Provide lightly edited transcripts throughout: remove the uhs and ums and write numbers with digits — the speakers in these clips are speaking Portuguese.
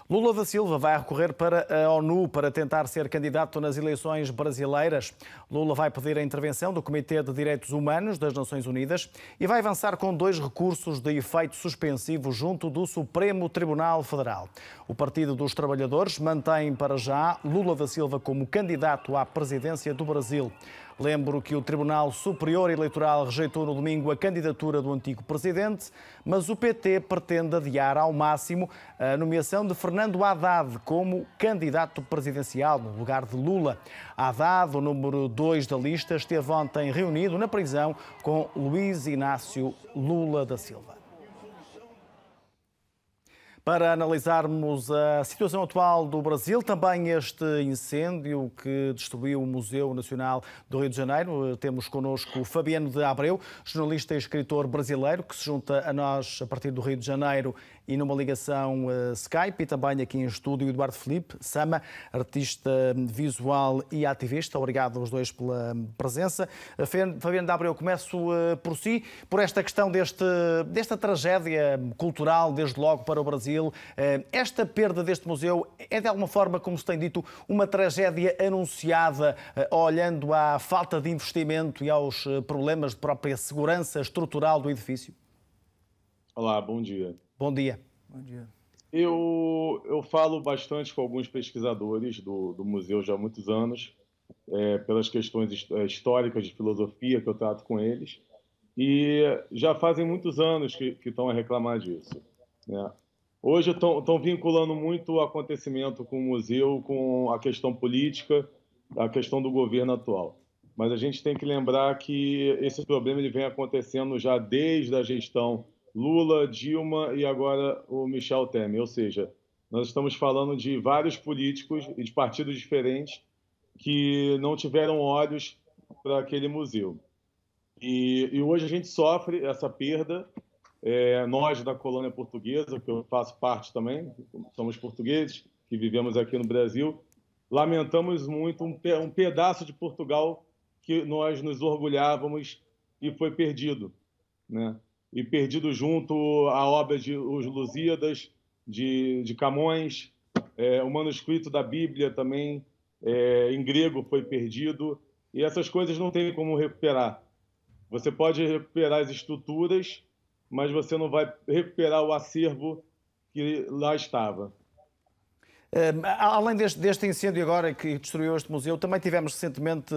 Lula da Silva vai recorrer para a ONU para tentar ser candidato nas eleições brasileiras. Lula vai pedir a intervenção do Comitê de Direitos Humanos das Nações Unidas e vai avançar com 2 recursos de efeito suspensivo junto do Supremo Tribunal Federal. O Partido dos Trabalhadores mantém para já Lula da Silva como candidato à presidência do Brasil. Lembro que o Tribunal Superior Eleitoral rejeitou no domingo a candidatura do antigo presidente, mas o PT pretende adiar ao máximo a nomeação de Fernando Haddad como candidato presidencial no lugar de Lula. Haddad, o número 2 da lista, esteve ontem reunido na prisão com Luiz Inácio Lula da Silva. Para analisarmos a situação atual do Brasil, também este incêndio que destruiu o Museu Nacional do Rio de Janeiro, temos connosco Fabiano de Abreu, jornalista e escritor brasileiro, que se junta a nós a partir do Rio de Janeiro e numa ligação Skype, e também aqui em estúdio Eduardo Filipe Sama, artista visual e ativista. Obrigado aos dois pela presença. Fabiano de Abreu, começo por si, por esta questão desta tragédia cultural, desde logo para o Brasil. Esta perda deste museu é de alguma forma, como se tem dito, uma tragédia anunciada, olhando à falta de investimento e aos problemas de própria segurança estrutural do edifício? Olá, bom dia. Bom dia. Bom dia. Eu falo bastante com alguns pesquisadores do museu já há muitos anos, pelas questões históricas de filosofia que eu trato com eles, e já fazem muitos anos que estão a reclamar disso, né? Hoje estão vinculando muito o acontecimento com o museu, com a questão política, a questão do governo atual. Mas a gente tem que lembrar que esse problema ele vem acontecendo já desde a gestão Lula, Dilma e agora o Michel Temer. Ou seja, nós estamos falando de vários políticos e de partidos diferentes que não tiveram olhos para aquele museu. E hoje a gente sofre essa perda. Nós da colônia portuguesa, que eu faço parte também, somos portugueses que vivemos aqui no Brasil, lamentamos muito um pedaço de Portugal que nós nos orgulhávamos e foi perdido, né? E perdido junto à obra de Os Lusíadas, de Camões, o manuscrito da Bíblia também, em grego, foi perdido, e essas coisas não tem como recuperar. Você pode recuperar as estruturas, mas você não vai recuperar o acervo que lá estava. Além deste incêndio agora que destruiu este museu, também tivemos recentemente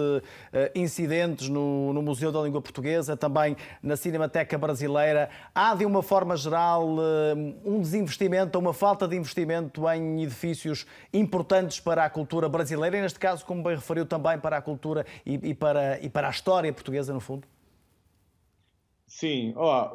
incidentes no Museu da Língua Portuguesa, também na Cinemateca Brasileira. Há, de uma forma geral, um desinvestimento, uma falta de investimento em edifícios importantes para a cultura brasileira e, neste caso, como bem referiu, também para a cultura e para a história portuguesa, no fundo? Sim.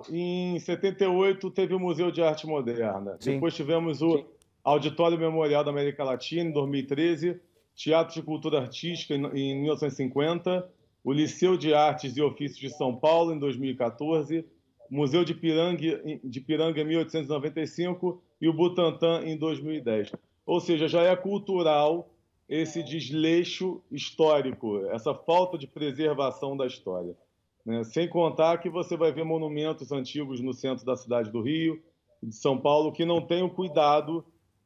Em 78 teve o Museu de Arte Moderna. Sim. Depois tivemos o Auditório Memorial da América Latina, em 2013, Teatro de Cultura Artística, em 1950, o Liceu de Artes e Ofícios de São Paulo, em 2014, Museu de Piranga, em 1895 e o Butantã, em 2010. Ou seja, já é cultural esse desleixo histórico, essa falta de preservação da história, né? Sem contar que você vai ver monumentos antigos no centro da cidade do Rio, de São Paulo, que não têm o cuidado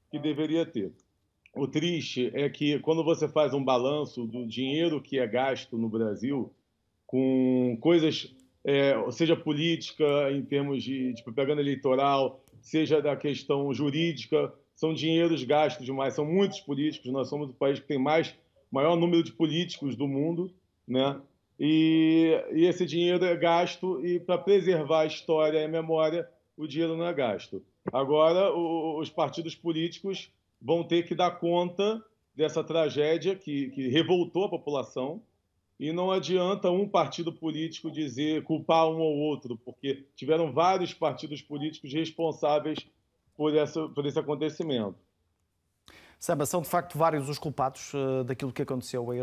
que deveria ter. O triste é que, quando você faz um balanço do dinheiro que é gasto no Brasil com coisas, seja política, em termos de propaganda eleitoral, seja da questão jurídica, são dinheiros gastos demais, são muitos políticos, nós somos o país que tem maior número de políticos do mundo, né? E esse dinheiro é gasto, e para preservar a história e a memória, o dinheiro não é gasto. Agora, os partidos políticos vão ter que dar conta dessa tragédia que revoltou a população, e não adianta um partido político culpar um ou outro, porque tiveram vários partidos políticos responsáveis por esse acontecimento. Samba, são de facto vários os culpados daquilo que aconteceu a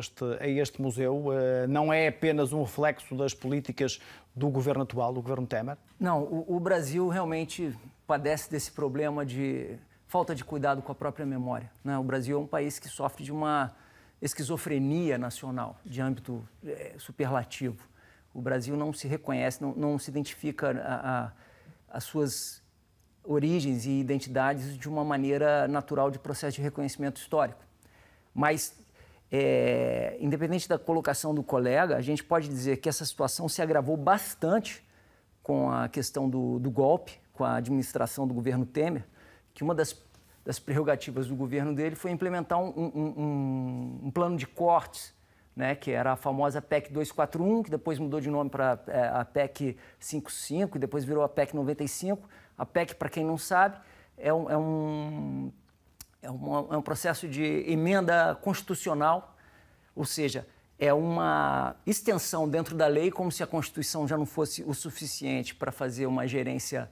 este museu. Não é apenas um reflexo das políticas do governo atual, do governo Temer? Não, o Brasil realmente padece desse problema de falta de cuidado com a própria memória, né? O Brasil é um país que sofre de uma esquizofrenia nacional, de âmbito superlativo. O Brasil não se reconhece, não se identifica as suas origens e identidades de uma maneira natural de processo de reconhecimento histórico. Mas, independente da colocação do colega, a gente pode dizer que essa situação se agravou bastante com a questão do golpe, com a administração do governo Temer, que uma das prerrogativas do governo dele foi implementar um plano de cortes, né, que era a famosa PEC 241, que depois mudou de nome para a PEC 55, e depois virou a PEC 95. A PEC, para quem não sabe, é um processo de emenda constitucional, ou seja, é uma extensão dentro da lei, como se a Constituição já não fosse o suficiente para fazer uma gerência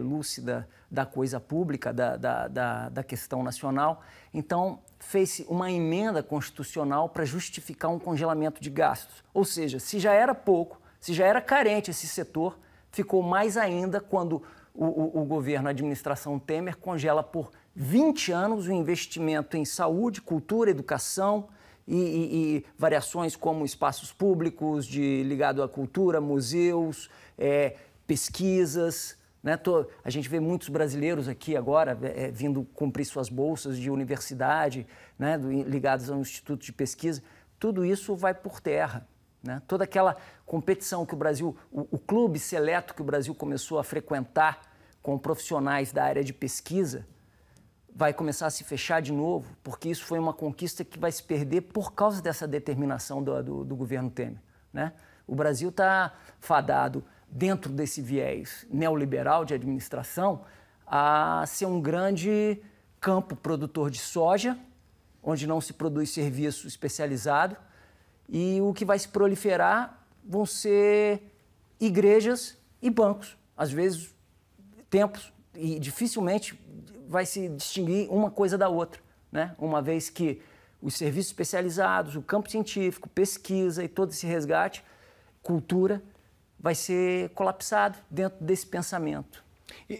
lúcida da coisa pública, da questão nacional. Então, fez-se uma emenda constitucional para justificar um congelamento de gastos. Ou seja, se já era pouco, se já era carente esse setor, ficou mais ainda quando o governo, a administração Temer, congela por 20 anos o investimento em saúde, cultura, educação e variações como espaços públicos ligado à cultura, museus, pesquisas. Né? A gente vê muitos brasileiros aqui agora vindo cumprir suas bolsas de universidade, né? Ligados ao Instituto de Pesquisa. Tudo isso vai por terra. Né? Toda aquela competição que o Brasil, o clube seleto que o Brasil começou a frequentar com profissionais da área de pesquisa, vai começar a se fechar de novo, porque isso foi uma conquista que vai se perder por causa dessa determinação do governo Temer. Né? O Brasil está fadado, dentro desse viés neoliberal de administração, a ser um grande campo produtor de soja, onde não se produz serviço especializado, e o que vai se proliferar vão ser igrejas e bancos, às vezes templos, e dificilmente vai se distinguir uma coisa da outra, né? Uma vez que os serviços especializados, o campo científico, pesquisa e todo esse resgate, cultura, vai ser colapsado dentro desse pensamento.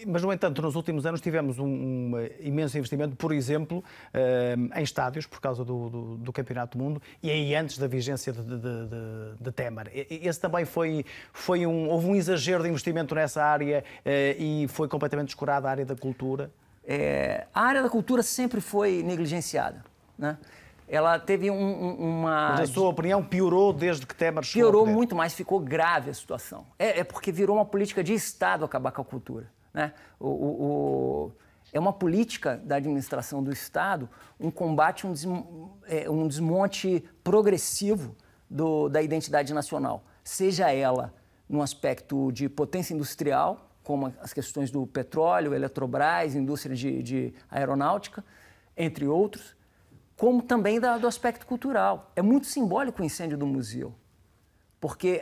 Mas, no entanto, nos últimos anos tivemos um imenso investimento, por exemplo, em estádios, por causa do Campeonato do Mundo, e aí antes da vigência de Temer. Esse também houve um exagero de investimento nessa área e foi completamente descurada a área da cultura? A área da cultura sempre foi negligenciada, né? Ela teve uma... Mas, na sua opinião, piorou desde que Temer chegou Piorou ao poder? muito mais, ficou grave a situação. Porque virou uma política de Estado acabar com a cultura. Né? É uma política da administração do Estado, um combate, um desmonte progressivo da identidade nacional. Seja ela no aspecto de potência industrial, como as questões do petróleo, Eletrobras, indústria de aeronáutica, entre outros, como também do aspecto cultural. É muito simbólico o incêndio do museu, porque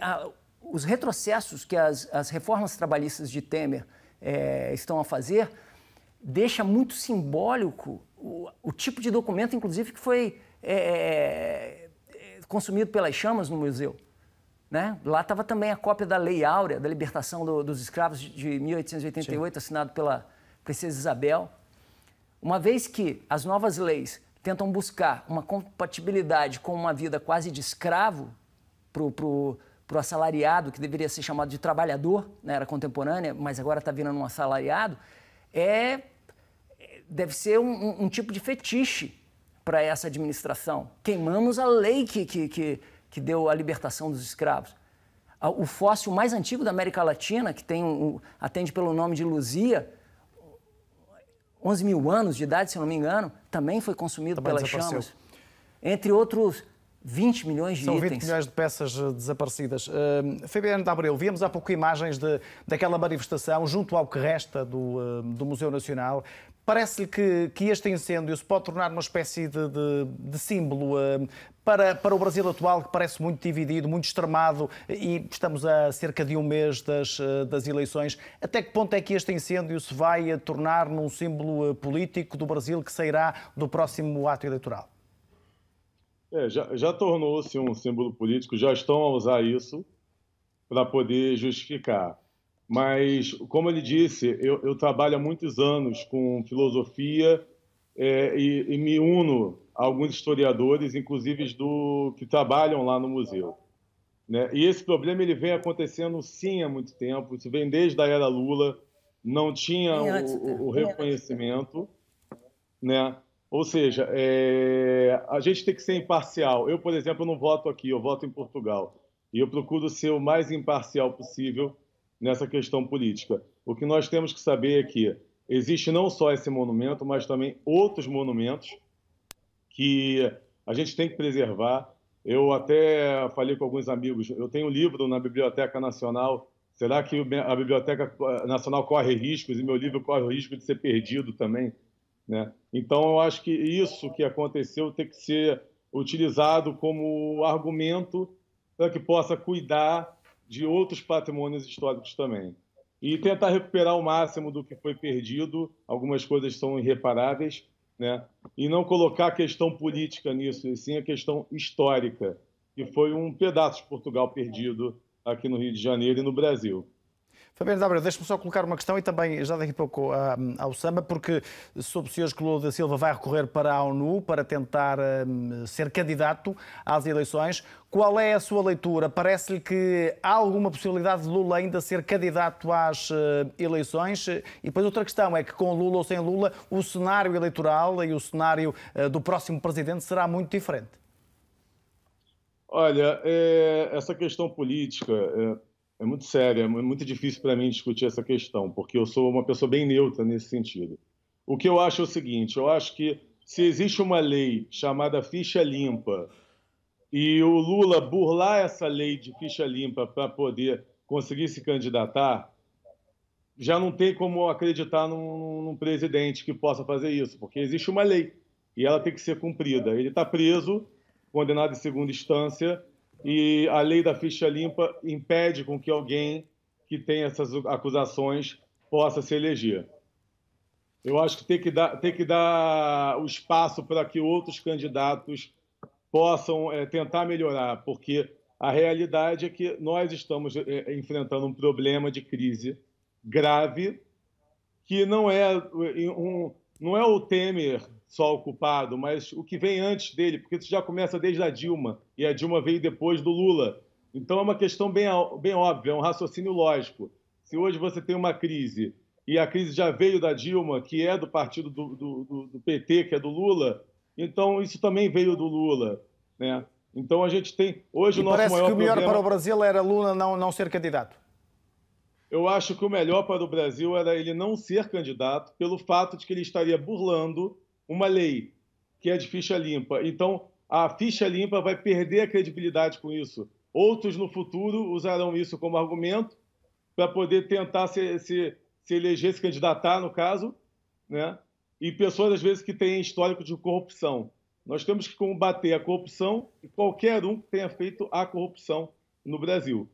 os retrocessos que as reformas trabalhistas de Temer estão a fazer deixa muito simbólico o tipo de documento, inclusive, que foi consumido pelas chamas no museu. Né? Lá estava também a cópia da Lei Áurea, da libertação dos escravos de 1888, Sim. assinado pela Princesa Isabel. Uma vez que as novas leis tentam buscar uma compatibilidade com uma vida quase de escravo para o assalariado, que deveria ser chamado de trabalhador na era contemporânea, mas agora está virando um assalariado, deve ser um tipo de fetiche para essa administração. Queimamos a lei que deu a libertação dos escravos. O fóssil mais antigo da América Latina, que atende pelo nome de Luzia, 11 mil anos de idade, se eu não me engano, também foi consumido pelas chamas. Entre outros 20 milhões de itens. São 20 milhões de peças desaparecidas. Fabiano de Abreu, víamos há pouco imagens daquela manifestação junto ao que resta do Museu Nacional. Parece-lhe que este incêndio se pode tornar uma espécie de símbolo para o Brasil atual, que parece muito dividido, muito extremado, e estamos a cerca de um mês das eleições. Até que ponto é que este incêndio se vai tornar num símbolo político do Brasil que sairá do próximo ato eleitoral? Já tornou-se um símbolo político, já estão a usar isso para poder justificar. Mas, como ele disse, eu trabalho há muitos anos com filosofia e me uno a alguns historiadores, inclusive que trabalham lá no museu. Né? E esse problema ele vem acontecendo, sim, há muito tempo. Isso vem desde a era Lula. não tinha Nem antes, o reconhecimento, né? Ou seja, a gente tem que ser imparcial. Eu, por exemplo, não voto aqui, eu voto em Portugal. E eu procuro ser o mais imparcial possível nessa questão política. O que nós temos que saber é que existe não só esse monumento, mas também outros monumentos que a gente tem que preservar. Eu até falei com alguns amigos, eu tenho um livro na Biblioteca Nacional. Será que a Biblioteca Nacional corre riscos e meu livro corre o risco de ser perdido também, né? Então, eu acho que isso que aconteceu tem que ser utilizado como argumento para que possa cuidar de outros patrimônios históricos também. E tentar recuperar o máximo do que foi perdido. Algumas coisas são irreparáveis, né? E não colocar a questão política nisso, e sim a questão histórica, que foi um pedaço de Portugal perdido aqui no Rio de Janeiro e no Brasil. Fabiano de Abreu, deixe-me só colocar uma questão e também já daqui a pouco ao Samba, porque soube-se hoje que Lula da Silva vai recorrer para a ONU para tentar ser candidato às eleições. Qual é a sua leitura? Parece-lhe que há alguma possibilidade de Lula ainda ser candidato às eleições? E depois outra questão é que com Lula ou sem Lula, o cenário eleitoral e o cenário do próximo presidente será muito diferente. Olha, essa questão política é muito séria, é muito difícil para mim discutir essa questão, porque eu sou uma pessoa bem neutra nesse sentido. O que eu acho é o seguinte, eu acho que se existe uma lei chamada ficha limpa e o Lula burlar essa lei de ficha limpa para poder conseguir se candidatar, já não tem como acreditar num presidente que possa fazer isso, porque existe uma lei e ela tem que ser cumprida. Ele está preso, condenado em segunda instância, e a lei da ficha limpa impede com que alguém que tem essas acusações possa se eleger. Eu acho que tem que dar o espaço para que outros candidatos possam tentar melhorar, porque a realidade é que nós estamos enfrentando um problema de crise grave, que não é o Temer só o culpado, mas o que vem antes dele, porque isso já começa desde a Dilma, e a Dilma veio depois do Lula. Então é uma questão bem óbvia, é um raciocínio lógico. Se hoje você tem uma crise, e a crise já veio da Dilma, que é do partido do PT, que é do Lula, então isso também veio do Lula, né? Então a gente tem... Hoje o nosso parece maior que o melhor problema... para o Brasil era Lula não ser candidato. Eu acho que o melhor para o Brasil era ele não ser candidato pelo fato de que ele estaria burlando uma lei que é de ficha limpa. Então, a ficha limpa vai perder a credibilidade com isso. Outros, no futuro, usarão isso como argumento para poder tentar se eleger, se candidatar, no caso, né? E pessoas, às vezes, que têm histórico de corrupção. Nós temos que combater a corrupção e qualquer um que tenha feito a corrupção no Brasil.